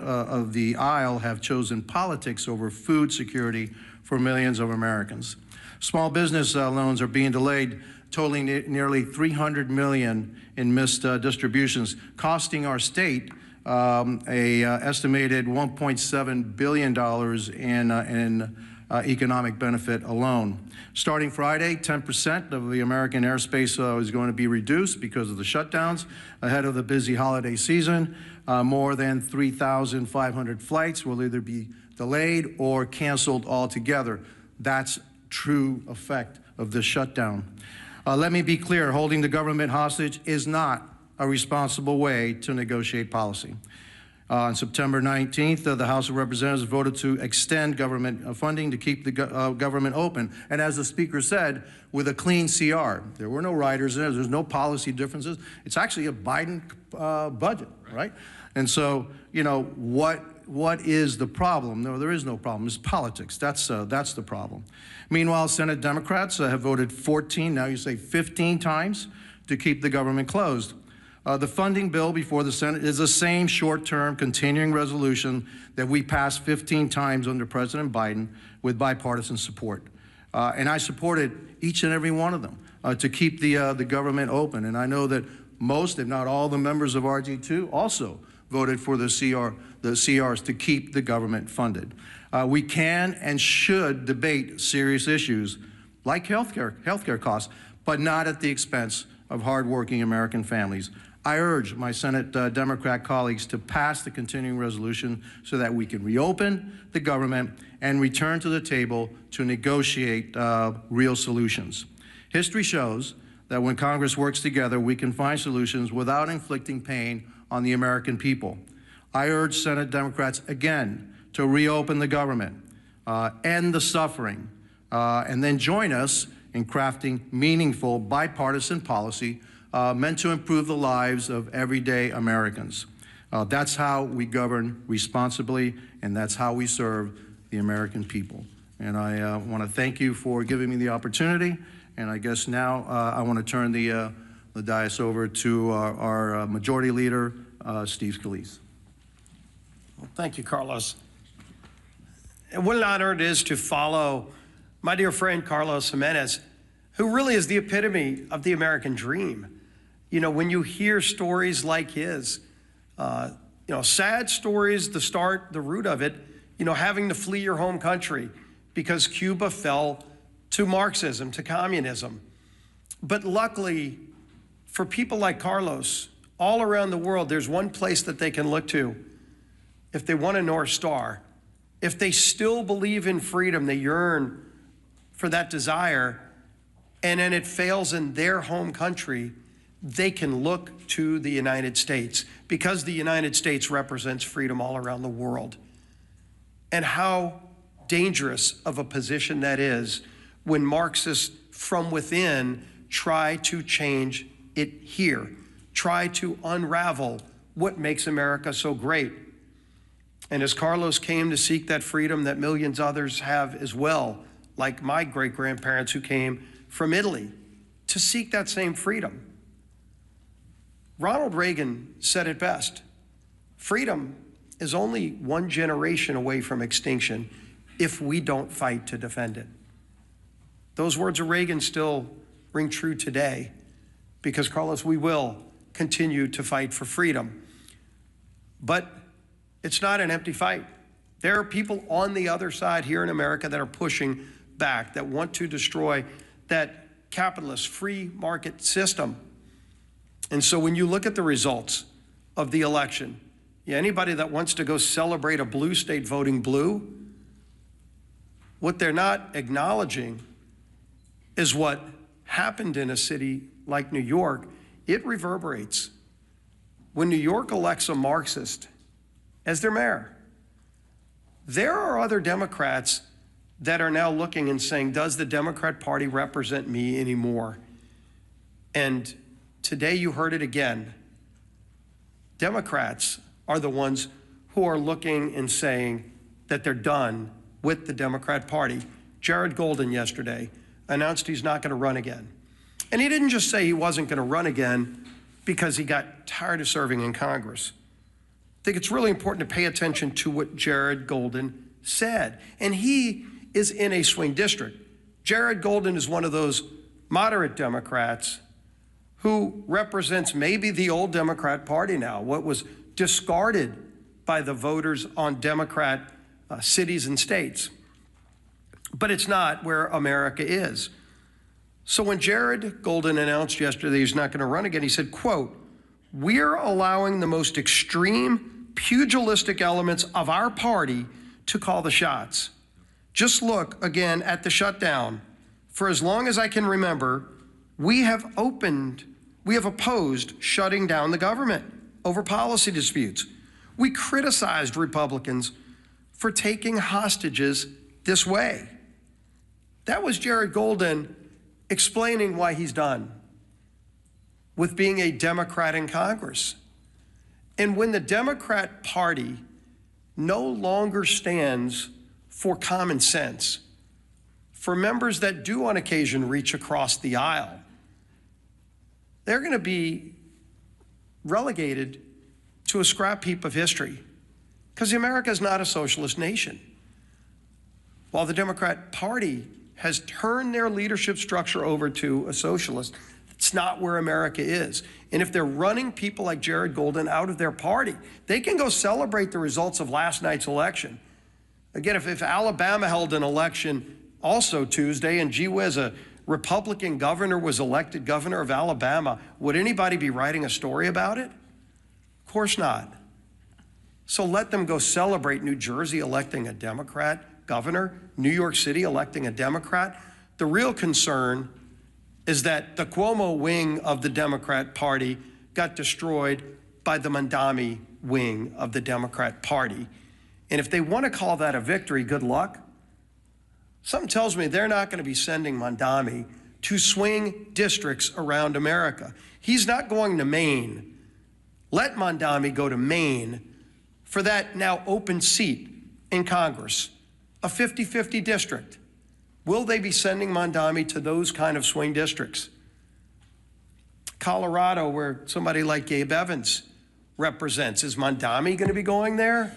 of the aisle have chosen politics over food security for millions of Americans. Small business loans are being delayed, totaling nearly $300 million in missed distributions, costing our state a estimated $1.7 billion in economic benefit alone. Starting Friday, 10% of the American airspace is going to be reduced because of the shutdowns ahead of the busy holiday season. More than 3,500 flights will either be delayed or canceled altogether. That's true effect of this shutdown. Let me be clear, holding the government hostage is not a responsible way to negotiate policy. On September 19th, the House of Representatives voted to extend government funding to keep the government open. And as the Speaker said, with a clean CR. There were no riders in it. There's no policy differences. It's actually a Biden budget, right? And so, you know, what is the problem? No, there is no problem. It's politics. That's the problem. Meanwhile, Senate Democrats have voted 14, now you say 15 times to keep the government closed. The funding bill before the Senate is the same short-term continuing resolution that we passed 15 times under President Biden with bipartisan support. And I supported each and every one of them to keep the government open. And I know that most, if not all, the members of RG2 also voted for the CRs to keep the government funded. We can and should debate serious issues like healthcare costs, but not at the expense of hardworking American families. I urge my Senate Democrat colleagues to pass the continuing resolution so that we can reopen the government and return to the table to negotiate real solutions. History shows that when Congress works together, we can find solutions without inflicting pain on the American people. I urge Senate Democrats again to reopen the government, end the suffering, and then join us in crafting meaningful bipartisan policy meant to improve the lives of everyday Americans. That's how we govern responsibly, and that's how we serve the American people. And I want to thank you for giving me the opportunity. And I guess now I want to turn the dais over to our Majority Leader, Steve Scalise. Well, thank you, Carlos. And what an honor it is to follow my dear friend Carlos Jimenez, who really is the epitome of the American dream. You know, when you hear stories like his, you know, sad stories, the root of it, you know, having to flee your home country because Cuba fell to Marxism, to communism. But luckily, for people like Carlos, all around the world, there's one place that they can look to if they want a North Star. If they still believe in freedom, they yearn for that desire, and then it fails in their home country, they can look to the United States because the United States represents freedom all around the world. And how dangerous of a position that is when Marxists from within try to change it here, try to unravel what makes America so great. And as Carlos came to seek that freedom that millions others have as well, like my great-grandparents who came from Italy to seek that same freedom. Ronald Reagan said it best: freedom is only one generation away from extinction if we don't fight to defend it. Those words of Reagan still ring true today because, Carlos, we will continue to fight for freedom. But it's not an empty fight. There are people on the other side here in America that are pushing back, that want to destroy that capitalist free market system. And so when you look at the results of the election, anybody that wants to go celebrate a blue state voting blue, what they're not acknowledging is what happened in a city like New York. It reverberates. When New York elects a Marxist as their mayor, there are other Democrats that are now looking and saying, does the Democrat Party represent me anymore? And today you heard it again. Democrats are the ones who are looking and saying that they're done with the Democrat Party. Jared Golden yesterday announced he's not going to run again. And he didn't just say he wasn't going to run again because he got tired of serving in Congress. I think it's really important to pay attention to what Jared Golden said. And he is in a swing district. Jared Golden is one of those moderate Democrats who represents maybe the old Democrat Party now, what was discarded by the voters on Democrat cities and states. But it's not where America is. So when Jared Golden announced yesterday he's not going to run again, he said, quote, "We're allowing the most extreme pugilistic elements of our party to call the shots. Just look again at the shutdown. For as long as I can remember, we have opposed shutting down the government over policy disputes. We criticized Republicans for taking hostages this way." That was Jared Golden explaining why he's done with being a Democrat in Congress. And when the Democrat Party no longer stands for common sense, for members that do on occasion reach across the aisle, they're going to be relegated to a scrap heap of history, because America is not a socialist nation. While the Democrat Party has turned their leadership structure over to a socialist, it's not where America is. And if they're running people like Jared Golden out of their party, they can go celebrate the results of last night's election. Again, if Alabama held an election also Tuesday, and gee whiz, a Republican governor was elected governor of Alabama, would anybody be writing a story about it? Of course not. So let them go celebrate New Jersey electing a Democrat governor, New York City electing a Democrat. The real concern is that the Cuomo wing of the Democrat Party got destroyed by the Mondami wing of the Democrat Party. And if they want to call that a victory, good luck. Something tells me they're not going to be sending Mondami to swing districts around America. He's not going to Maine. Let Mondami go to Maine for that now open seat in Congress, a 50-50 district. Will they be sending Mondami to those kind of swing districts? Colorado, where somebody like Gabe Evans represents, is Mondami going to be going there?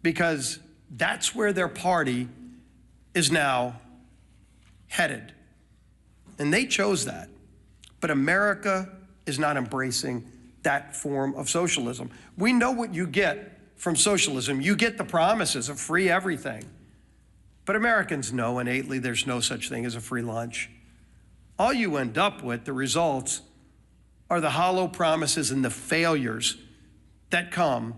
Because that's where their party is now headed. And they chose that. But America is not embracing that form of socialism. We know what you get from socialism. You get the promises of free everything. But Americans know innately there's no such thing as a free lunch. All you end up with, the results, are the hollow promises and the failures that come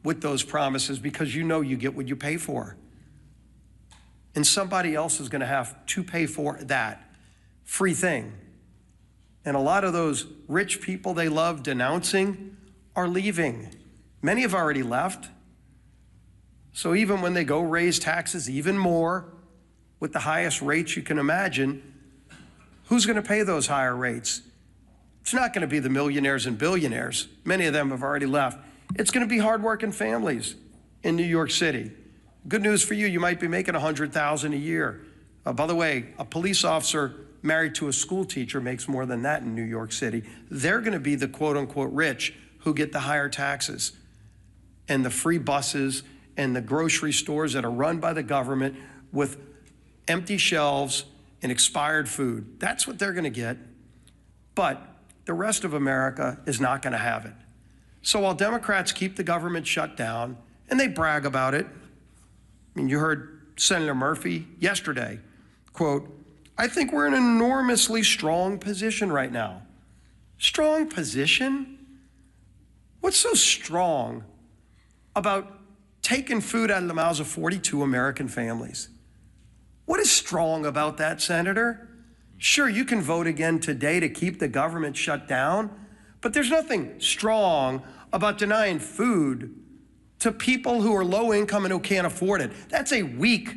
with those promises, because you know you get what you pay for. And somebody else is going to have to pay for that free thing. And a lot of those rich people they love denouncing are leaving. Many have already left. So even when they go raise taxes even more with the highest rates you can imagine, who's going to pay those higher rates? It's not going to be the millionaires and billionaires. Many of them have already left. It's going to be hardworking families in New York City. Good news for you, you might be making $100,000 a year. By the way, a police officer married to a school teacher makes more than that in New York City. They're going to be the quote unquote rich who get the higher taxes and the free buses and the grocery stores that are run by the government with empty shelves and expired food. That's what they're going to get. But the rest of America is not going to have it. So while Democrats keep the government shut down, and they brag about it, I mean, you heard Senator Murphy yesterday, quote, "I think we're in an enormously strong position right now." Strong position? What's so strong about taking food out of the mouths of 42 American families? What is strong about that, Senator? Sure, you can vote again today to keep the government shut down, but there's nothing strong about denying food to people who are low income and who can't afford it. That's a weak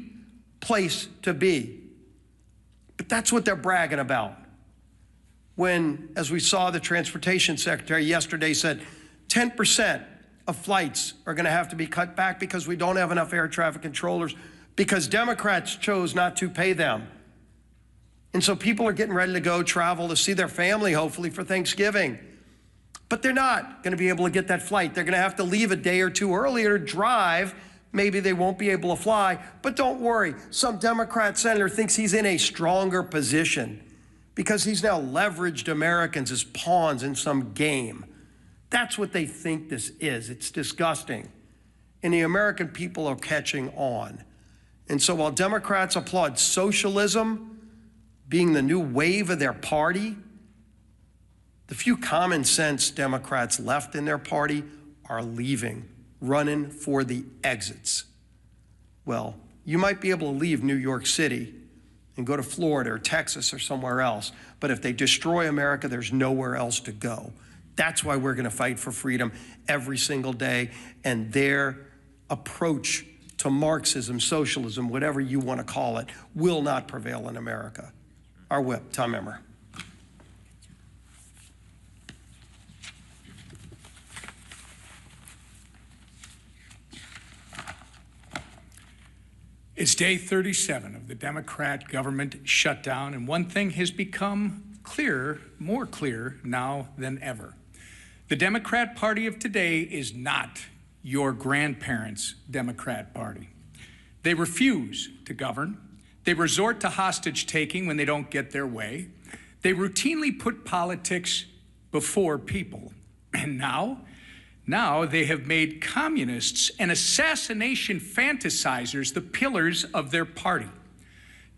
place to be. But that's what they're bragging about. When, as we saw, the transportation secretary yesterday said 10% of flights are going to have to be cut back because we don't have enough air traffic controllers because Democrats chose not to pay them. And so people are getting ready to go travel to see their family, hopefully, for Thanksgiving. But they're not going to be able to get that flight. They're going to have to leave a day or two earlier to drive. Maybe they won't be able to fly, but don't worry. Some Democrat senator thinks he's in a stronger position because he's now leveraged Americans as pawns in some game. That's what they think this is. It's disgusting. And the American people are catching on. And so while Democrats applaud socialism being the new wave of their party, the few common sense Democrats left in their party are leaving, running for the exits. Well, you might be able to leave New York City and go to Florida or Texas or somewhere else, but if they destroy America, there's nowhere else to go. That's why we're going to fight for freedom every single day, and their approach to Marxism, socialism, whatever you want to call it, will not prevail in America. Our whip, Tom Emmer. It's day 37 of the Democrat government shutdown, and one thing has become clearer, more clear now than ever. The Democrat Party of today is not your grandparents' Democrat Party. They refuse to govern. They resort to hostage-taking when they don't get their way. They routinely put politics before people. And now they have made communists and assassination fantasizers the pillars of their party.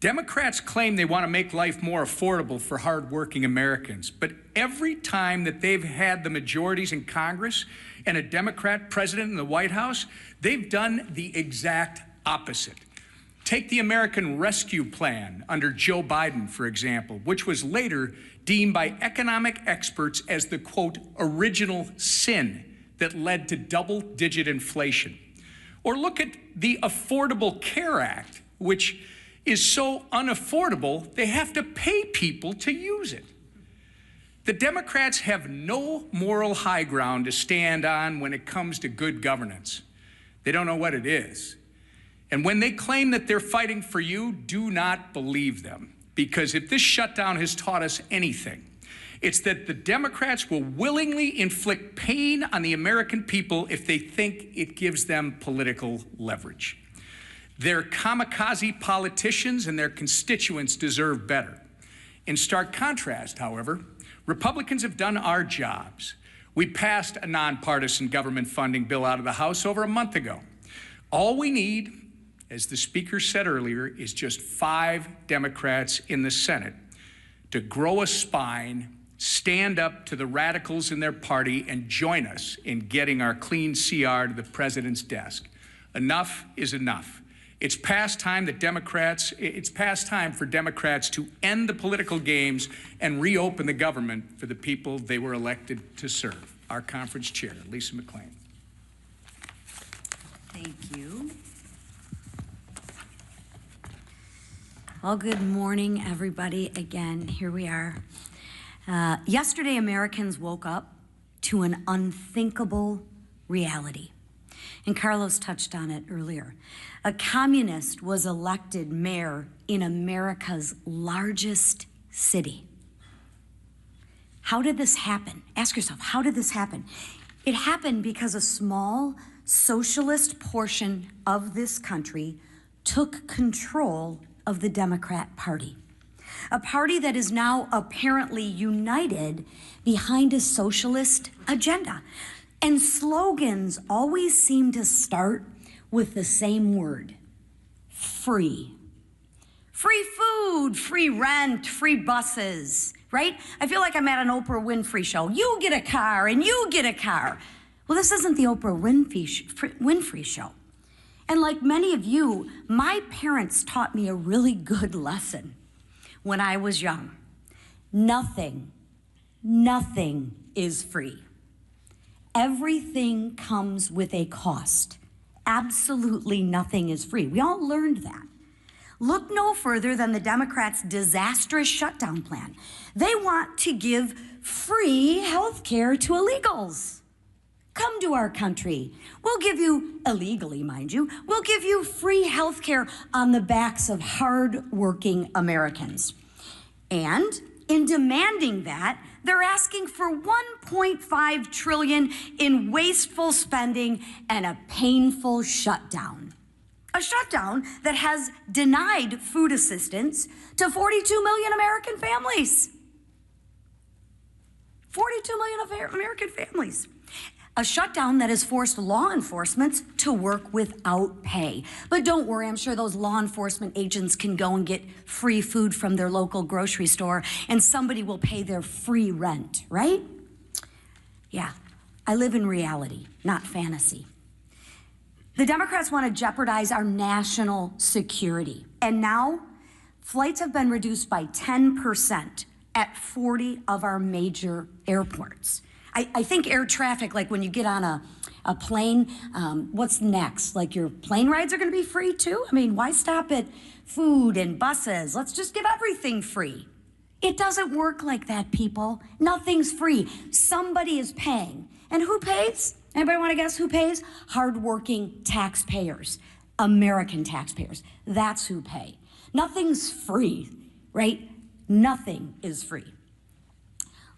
Democrats claim they want to make life more affordable for hardworking Americans, but every time that they've had the majorities in Congress and a Democrat president in the White House, they've done the exact opposite. Take the American Rescue Plan under Joe Biden, for example, which was later deemed by economic experts as the, quote, original sin that led to double-digit inflation. Or look at the Affordable Care Act, which is so unaffordable, they have to pay people to use it. The Democrats have no moral high ground to stand on when it comes to good governance. They don't know what it is. And when they claim that they're fighting for you, do not believe them. Because if this shutdown has taught us anything, it's that the Democrats will willingly inflict pain on the American people if they think it gives them political leverage. Their kamikaze politicians and their constituents deserve better. In stark contrast, however, Republicans have done our jobs. We passed a nonpartisan government funding bill out of the House over a month ago. All we need, as the Speaker said earlier, is just 5 Democrats in the Senate to grow a spine, stand up to the radicals in their party, and join us in getting our clean CR to the president's desk. Enough is enough. It's past time for Democrats to end the political games and reopen the government for the people they were elected to serve. Our conference chair, Lisa McClain. Thank you. Well, good morning, everybody. Again, here we are. Yesterday, Americans woke up to an unthinkable reality. And Carlos touched on it earlier. A communist was elected mayor in America's largest city. How did this happen? Ask yourself, how did this happen? It happened because a small socialist portion of this country took control of the Democrat Party. A party that is now apparently united behind a socialist agenda. And slogans always seem to start with the same word: free. Free food, free rent, free buses, right? I feel like I'm at an Oprah Winfrey show. You get a car and you get a car. Well, this isn't the Oprah Winfrey show. And like many of you, my parents taught me a really good lesson when I was young. Nothing is free. Everything comes with a cost. Absolutely nothing is free. We all learned that. Look no further than the Democrats' disastrous shutdown plan. They want to give free health care to illegals. Come to our country. We'll give you, illegally, mind you, we'll give you free health care on the backs of hard-working Americans. And in demanding that, They're asking for $1.5 trillion in wasteful spending and a painful shutdown. A shutdown that has denied food assistance to 42 million American families. 42 million American families. A shutdown that has forced law enforcement to work without pay. But don't worry, I'm sure those law enforcement agents can go and get free food from their local grocery store and somebody will pay their free rent, right? Yeah, I live in reality, not fantasy. The Democrats want to jeopardize our national security. And now, flights have been reduced by 10% at 40 of our major airports. I think air traffic, like when you get on a plane, what's next? Like your plane rides are gonna be free too? I mean, why stop at food and buses? Let's just give everything free. It doesn't work like that, people. Nothing's free. Somebody is paying. And who pays? Anybody wanna guess who pays? Hardworking taxpayers, American taxpayers. That's who pay. Nothing's free, right? Nothing is free.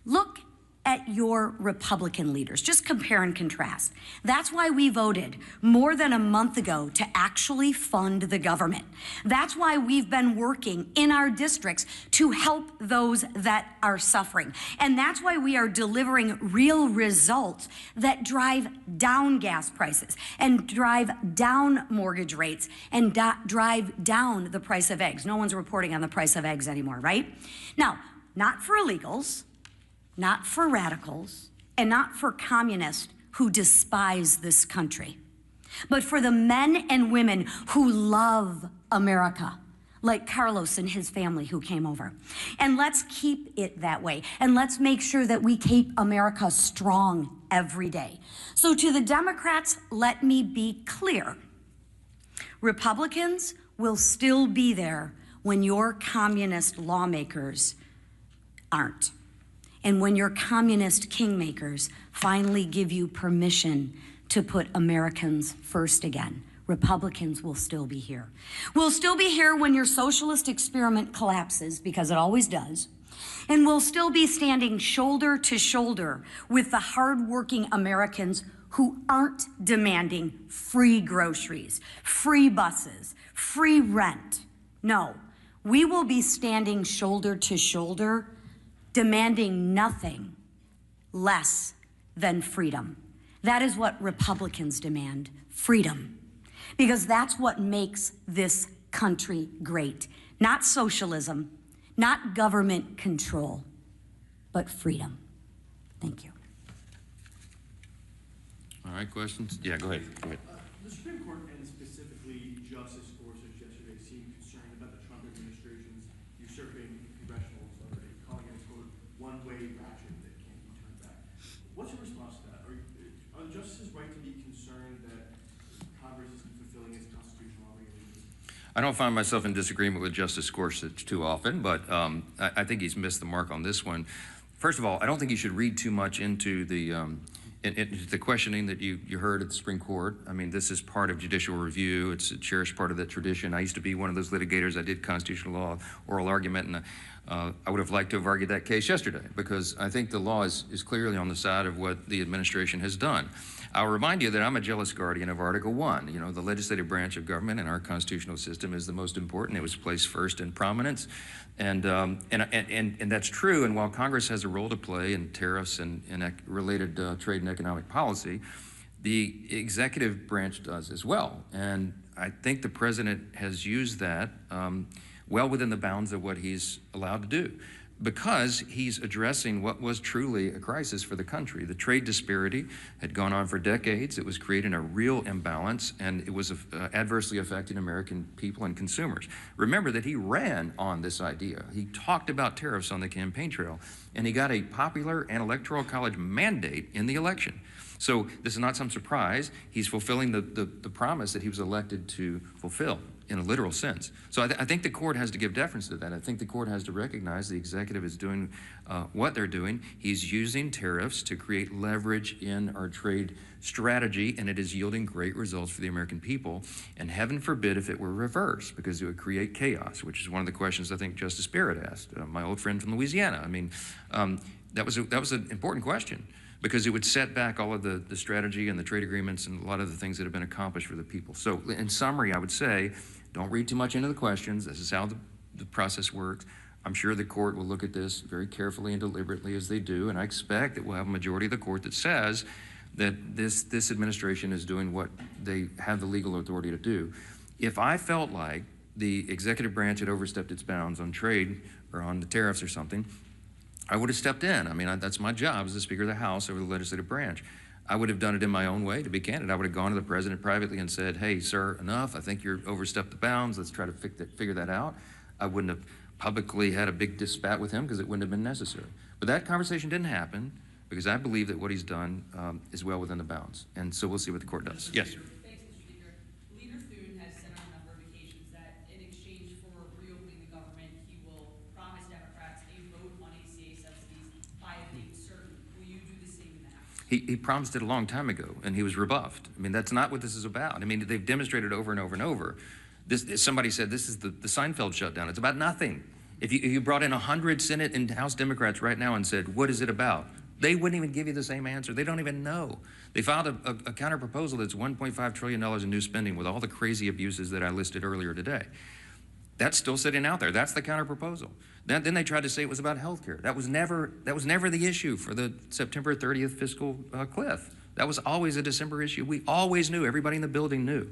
Look at your Republican leaders. Just compare and contrast. That's why we voted more than a month ago to actually fund the government. That's why we've been working in our districts to help those that are suffering. And that's why we are delivering real results that drive down gas prices and drive down mortgage rates and drive down the price of eggs. No one's reporting on the price of eggs anymore, right? Now, not for illegals, not for radicals, and not for communists who despise this country, but for the men and women who love America, like Carlos and his family who came over. And let's keep it that way. And let's make sure that we keep America strong every day. So to the Democrats, let me be clear. Republicans will still be there when your communist lawmakers aren't. And when your communist kingmakers finally give you permission to put Americans first again, Republicans will still be here. We'll still be here when your socialist experiment collapses, because it always does. And we'll still be standing shoulder to shoulder with the hardworking Americans who aren't demanding free groceries, free buses, free rent. No, we will be standing shoulder to shoulder, demanding nothing less than freedom. That is what Republicans demand, freedom. Because that's what makes this country great. Not socialism, not government control, but freedom. Thank you. All right, questions? Yeah, go ahead. The Supreme Court, and specifically Justice Gorsuch yesterday, seemed concerned about the Trump administration's usurping congressional authority, calling it a, quote, one-way ratchet that can't be turned back. What's your response to that? Are the justices right to be concerned that Congress isn't fulfilling its constitutional obligations? I don't find myself in disagreement with Justice Gorsuch too often, but I think he's missed the mark on this one. First of all, I don't think you should read too much into the questioning that you heard at the Supreme Court. I mean, this is part of judicial review. It's a cherished part of that tradition. I used to be one of those litigators. I did constitutional law, oral argument, and I would have liked to have argued that case yesterday, because I think the law is clearly on the side of what the administration has done. I'll remind you that I'm a jealous guardian of Article 1. You know, the legislative branch of government in our constitutional system is the most important. It was placed first in prominence. And that's true. And while Congress has a role to play in tariffs and related trade and economic policy, the executive branch does as well. And I think the president has used that well within the bounds of what he's allowed to do, because he's addressing what was truly a crisis for the country. The trade disparity had gone on for decades. It was creating a real imbalance, and it was adversely affecting American people and consumers. Remember that he ran on this idea. He talked about tariffs on the campaign trail, and he got a popular and electoral college mandate in the election. So this is not some surprise. He's fulfilling the promise that he was elected to fulfill in a literal sense. So I think the court has to give deference to that. I think the court has to recognize the executive is doing what they're doing. He's using tariffs to create leverage in our trade strategy, and it is yielding great results for the American people. And heaven forbid if it were reversed, because it would create chaos, which is one of the questions I think Justice Barrett asked, my old friend from Louisiana. I mean, that was an important question, because it would set back all of the strategy and the trade agreements and a lot of the things that have been accomplished for the people. So in summary, I would say, don't read too much into the questions. This is how the process works. I'm sure the court will look at this very carefully and deliberately, as they do, and I expect that we'll have a majority of the court that says that this administration is doing what they have the legal authority to do. If I felt like the executive branch had overstepped its bounds on trade or on the tariffs or something, I would have stepped in. I mean, that's my job as the Speaker of the House over the legislative branch. I would have done it in my own way, to be candid. I would have gone to the president privately and said, hey, sir, enough. I think you're overstepped the bounds. Let's try to figure that out. I wouldn't have publicly had a big spat with him because it wouldn't have been necessary. But that conversation didn't happen because I believe that what he's done is well within the bounds. And so we'll see what the court does. Yes. Thanks, Mr. Speaker. Leader Thune has said on a number of occasions that in exchange for reopening the government, he will promise Democrats a vote on ACA subsidies by a date certain. Will you do the same in the House? He promised it a long time ago, and he was rebuffed. I mean, that's not what this is about. I mean, they've demonstrated over and over and over. Somebody said this is the Seinfeld shutdown. It's about nothing. If you brought in 100 Senate and House Democrats right now and said, what is it about? They wouldn't even give you the same answer. They don't even know. They filed a counter proposal that's $1.5 trillion in new spending with all the crazy abuses that I listed earlier today. That's still sitting out there. That's the counter proposal. Then they tried to say it was about health care. That was never the issue for the September 30th fiscal cliff. That was always a December issue. We always knew, everybody in the building knew,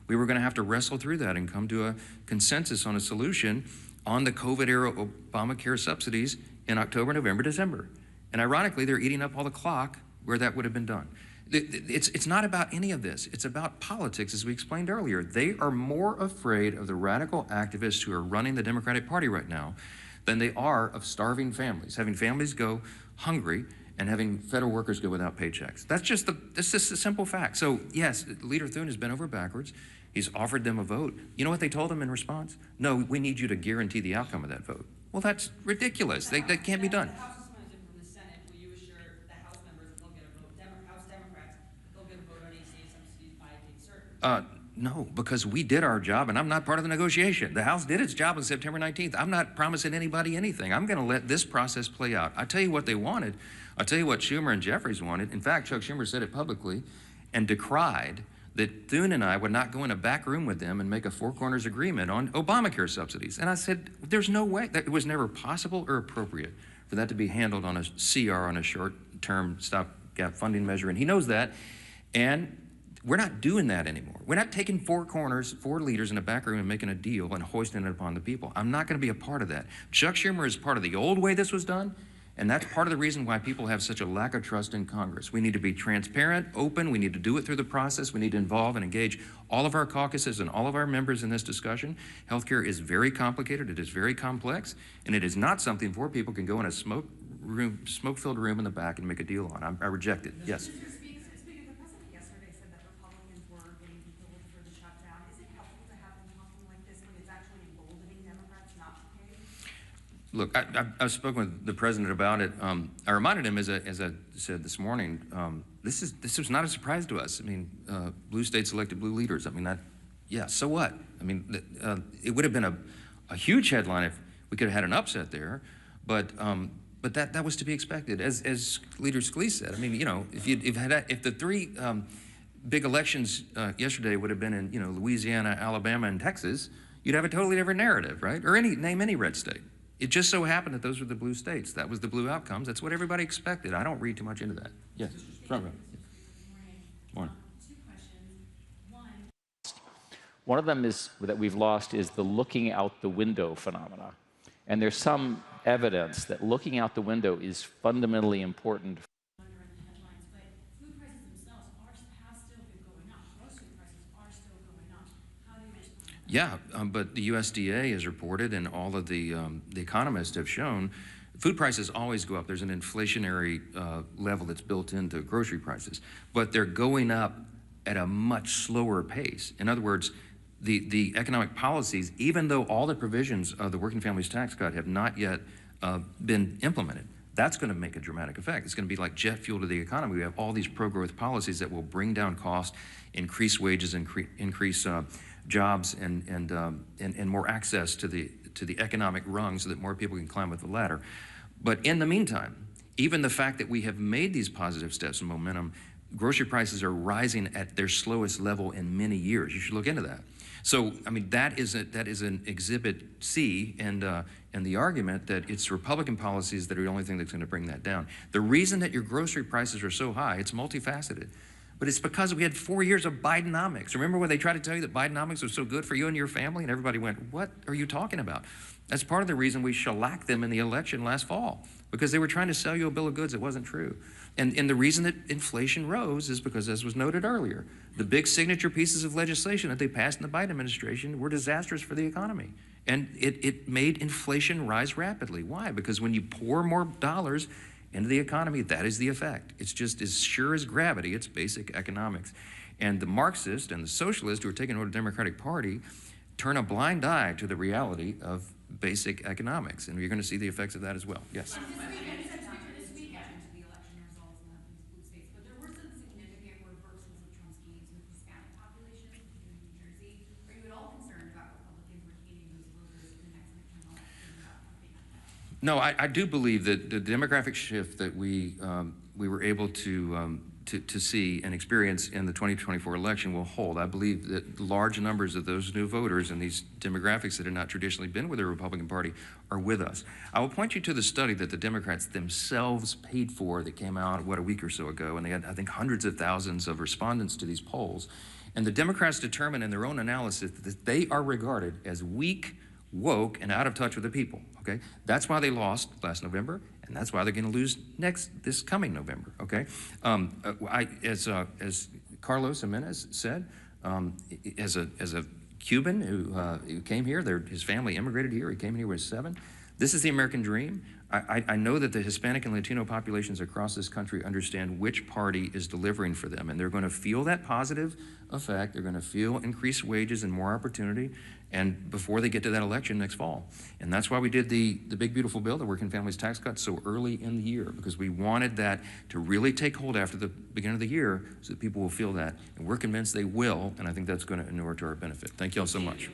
we were going to have to wrestle through that and come to a consensus on a solution on the COVID-era Obamacare subsidies in October, November, December. And ironically, they're eating up all the clock where that would have been done. It's not about any of this. It's about politics, as we explained earlier. They are more afraid of the radical activists who are running the Democratic Party right now than they are of starving families, having families go hungry and having federal workers go without paychecks. That's just a simple fact. So yes, Leader Thune has been over backwards. He's offered them a vote. You know what they told him in response? No, we need you to guarantee the outcome of that vote. Well, that's ridiculous. That can't be done. The House is funded from the Senate. Will you assure the House members that they'll get a vote, House Democrats, they'll get a vote on ACA subsidies by a date certain? No, because we did our job, and I'm not part of the negotiation. The House did its job on September 19th. I'm not promising anybody anything. I'm going to let this process play out. I tell you what they wanted. I'll tell you what Schumer and Jeffries wanted. In fact, Chuck Schumer said it publicly and decried that Thune and I would not go in a back room with them and make a four corners agreement on Obamacare subsidies. And I said, there's no way. That it was never possible or appropriate for that to be handled on a CR, on a short-term stopgap funding measure. And he knows that. And we're not doing that anymore. We're not taking four corners, four leaders in a back room and making a deal and hoisting it upon the people. I'm not going to be a part of that. Chuck Schumer is part of the old way this was done, and that's part of the reason why people have such a lack of trust in Congress. We need to be transparent, open. We need to do it through the process. We need to involve and engage all of our caucuses and all of our members in this discussion. Healthcare is very complicated. It is very complex, and it is not something four people can go in a smoke-filled room in the back and make a deal on. I reject it. Yes. Speaker, the president yesterday said that Republicans were getting killed for the shutdown. Is it helpful to have them talking like this when it's actually emboldening Democrats not to pay? Look, I've spoken with the president about it. I reminded him, as I said this morning, this was not a surprise to us. I mean, blue states elected blue leaders. I mean, yeah, so what? I mean, it would have been a huge headline if we could have had an upset there, but that was to be expected. As Leader Scalise said, I mean, you know, if the three big elections yesterday would have been in, Louisiana, Alabama, and Texas, you'd have a totally different narrative, right? Or name any red state. It just so happened that those were the blue states. That was the blue outcomes. That's what everybody expected. I don't read too much into that. Yes, front row. Morning. Two questions. One of them is that we've lost is the looking out the window phenomena. And there's some evidence that looking out the window is fundamentally important. Under in the headlines, but food prices themselves have still been going up. Grocery prices are still going up. How do you respond? Yeah, but the USDA has reported, and all of the economists have shown, food prices always go up. There's an inflationary level that's built into grocery prices, but they're going up at a much slower pace. In other words, the economic policies, even though all the provisions of the Working Families Tax Cut have not yet been implemented, that's going to make a dramatic effect. It's going to be like jet fuel to the economy. We have all these pro-growth policies that will bring down costs, increase wages, increase jobs, and more access to the economic rung so that more people can climb up the ladder. But in the meantime, even the fact that we have made these positive steps and momentum, grocery prices are rising at their slowest level in many years. You should look into that. So, I mean, that is an exhibit C, and the argument that it's Republican policies that are the only thing that's going to bring that down. The reason that your grocery prices are so high, it's multifaceted. But it's because we had 4 years of Bidenomics. Remember when they tried to tell you that Bidenomics was so good for you and your family, and everybody went, what are you talking about? That's part of the reason we shellacked them in the election last fall, because they were trying to sell you a bill of goods that wasn't true. And the reason that inflation rose is because, as was noted earlier, the big signature pieces of legislation that they passed in the Biden administration were disastrous for the economy. And it made inflation rise rapidly. Why? Because when you pour more dollars into the economy, that is the effect. It's just as sure as gravity, it's basic economics. And the Marxists and the socialists who are taking over the Democratic Party turn a blind eye to the reality of basic economics. And you're going to see the effects of that as well. Yes? No, I do believe that the demographic shift that we were able to see and experience in the 2024 election will hold. I believe that large numbers of those new voters and these demographics that have not traditionally been with the Republican Party are with us. I will point you to the study that the Democrats themselves paid for that came out, a week or so ago, and they had, I think, hundreds of thousands of respondents to these polls. And the Democrats determined in their own analysis that they are regarded as weak, woke, and out of touch with the people, okay? That's why they lost last November, and that's why they're gonna lose this coming November, okay? As Carlos Jimenez said, as a Cuban who came here, his family immigrated here, he came here when he was 7. This is the American dream. I know that the Hispanic and Latino populations across this country understand which party is delivering for them, and they're going to feel that positive effect. They're going to feel increased wages and more opportunity, and before they get to that election next fall. And that's why we did the big, beautiful bill, the Working Families Tax Cut, so early in the year, because we wanted that to really take hold after the beginning of the year so that people will feel that. And we're convinced they will, and I think that's going to inure to our benefit. Thank you all so much.